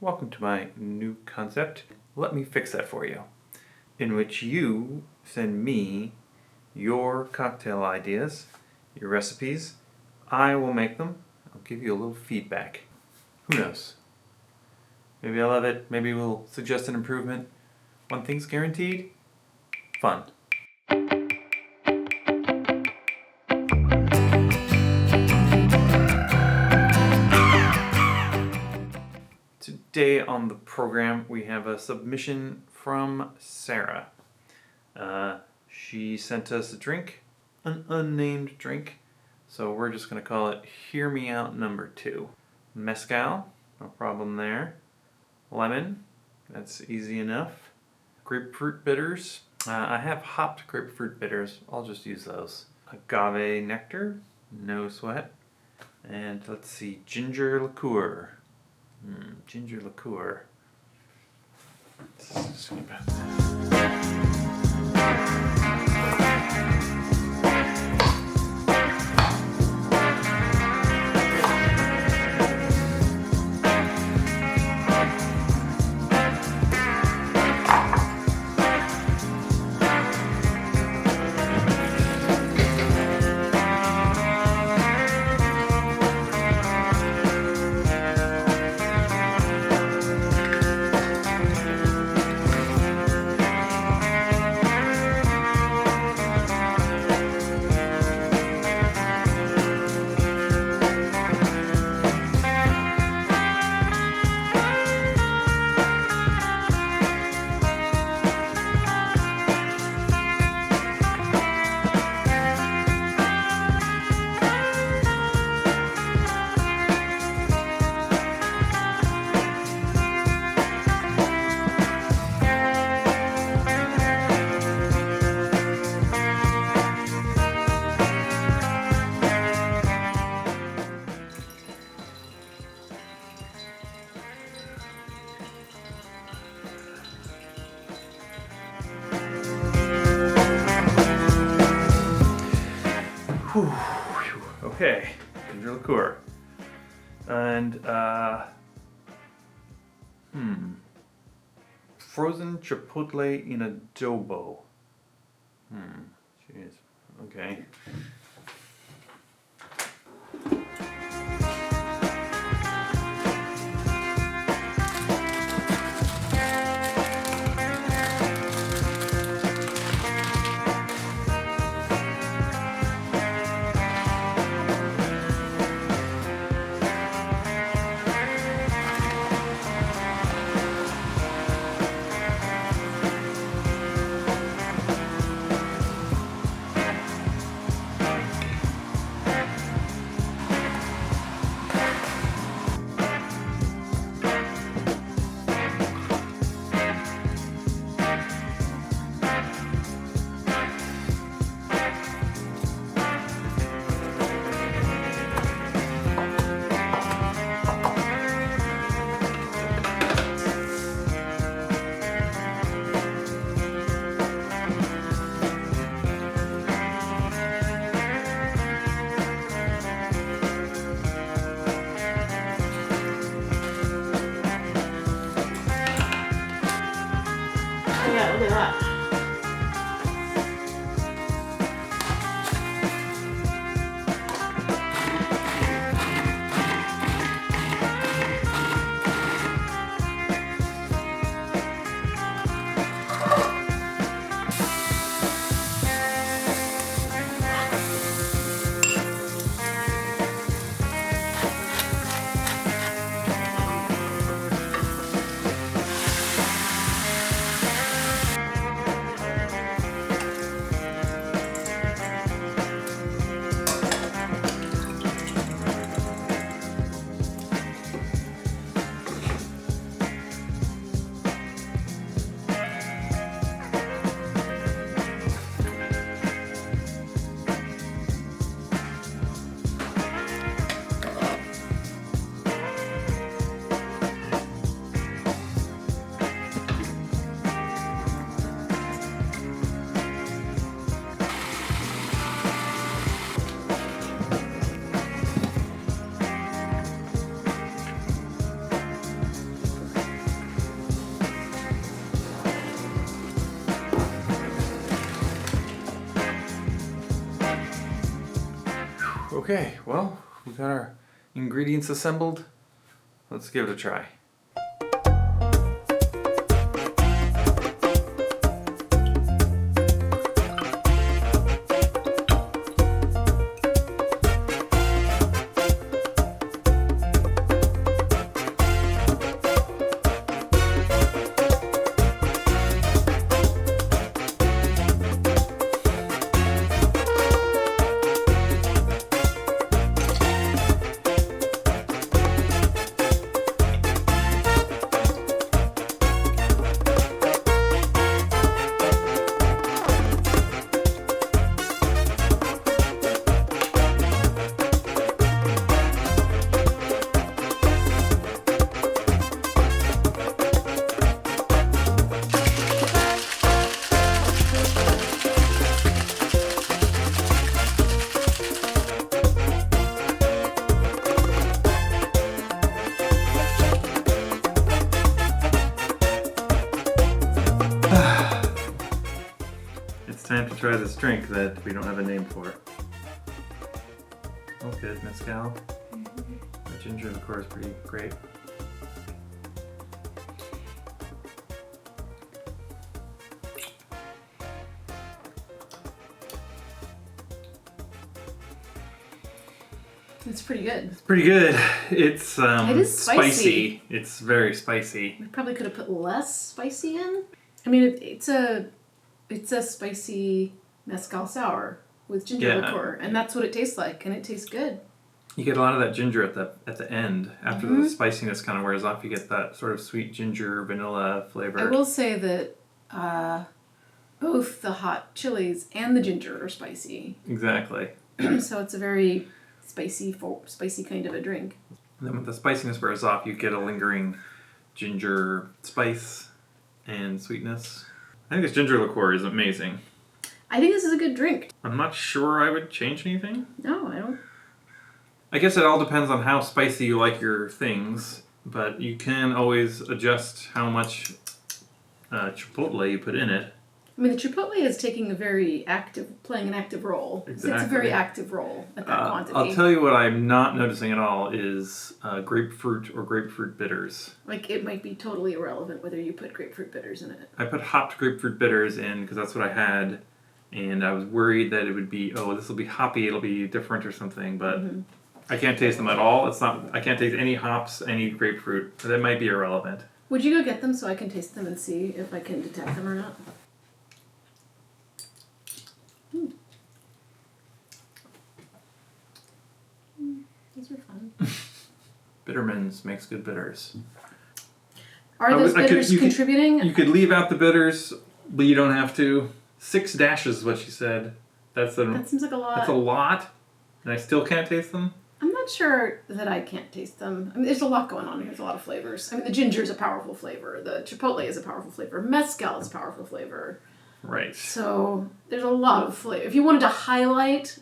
welcome to my new concept. Let me fix that for you, in which you send me your cocktail ideas, your recipes. I will make them. I'll give you a little feedback. Who knows? Maybe I love it. Maybe we'll suggest an improvement. One thing's guaranteed: fun. Today on the program, we have a submission from Sarah. She sent us a drink, an unnamed drink, so we're just going to call it Hear Me Out number 2. Mezcal, no problem there. Lemon, that's easy enough. Grapefruit bitters, I have hopped grapefruit bitters, I'll just use those. Agave nectar, no sweat. And let's see, ginger liqueur. Ginger liqueur. Okay, ginger liqueur. And, frozen chipotle in adobo. Jeez. Okay. Yeah, look at that. Okay, well, we got our ingredients assembled. Let's give it a try. It's time to try this drink that we don't have a name for. Oh, good. Mezcal. The ginger liqueur is pretty great. It's pretty good. It's pretty good. It's It is spicy. It's very spicy. We probably could have put less spicy in. I mean, it's a spicy mezcal sour with ginger liqueur, and that's what it tastes like, and it tastes good. You get a lot of that ginger at the end. After the spiciness kind of wears off, you get that sort of sweet ginger vanilla flavor. I will say that both the hot chilies and the ginger are spicy. Exactly. So it's a very spicy kind of a drink. And then when the spiciness wears off, you get a lingering ginger spice and sweetness. I think this ginger liqueur is amazing. I think this is a good drink. I'm not sure I would change anything. No, I don't. I guess it all depends on how spicy you like your things, but you can always adjust how much chipotle you put in it. I mean, the chipotle is playing an active role. Exactly. It's a very active role at that quantity. I'll tell you what I'm not noticing at all is grapefruit or grapefruit bitters. Like, it might be totally irrelevant whether you put grapefruit bitters in it. I put hopped grapefruit bitters in because that's what I had, and I was worried that it would be, oh, this will be hoppy, it'll be different or something, but I can't taste them at all. I can't taste any hops, any grapefruit. That might be irrelevant. Would you go get them so I can taste them and see if I can detect them or not? These are fun. Bittermans makes good bitters. Are those bitters contributing? You could leave out the bitters, but you don't have to. 6 dashes is what she said. That seems like a lot. That's a lot, and I still can't taste them. I'm not sure that I can't taste them. I mean, there's a lot going on here. There's a lot of flavors. I mean, the ginger is a powerful flavor. The chipotle is a powerful flavor. Mezcal is a powerful flavor. Right. So there's a lot of flavor. If you wanted to highlight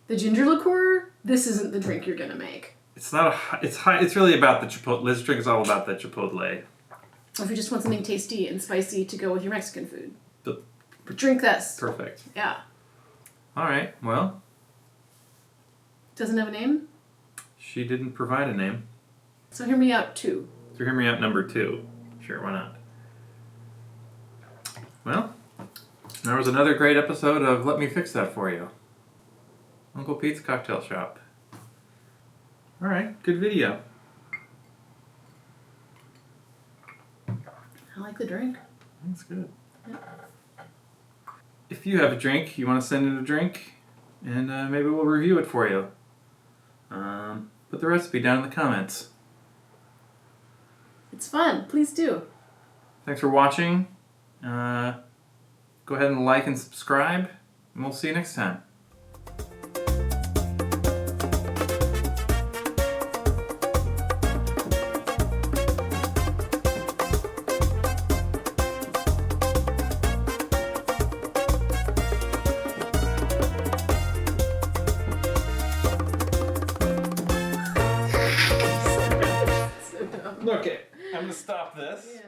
the ginger liqueur, this isn't the drink you're gonna make. It's not it's really about the chipotle. This drink is all about the chipotle. Or if you just want something tasty and spicy to go with your Mexican food, drink this. Perfect. Yeah. All right. Well. Doesn't have a name? She didn't provide a name. So hear me out 2. So hear me out number 2. Sure, why not? Well, there was another great episode of Let Me Fix That For You. Uncle Pete's Cocktail Shop. All right, good video. I like the drink. That's good. Yeah. If you have a drink, you want to send in a drink, and maybe we'll review it for you. Put the recipe down in the comments. It's fun. Please do. Thanks for watching. Go ahead and like and subscribe, and we'll see you next time. Okay, I'm gonna stop this. Yeah.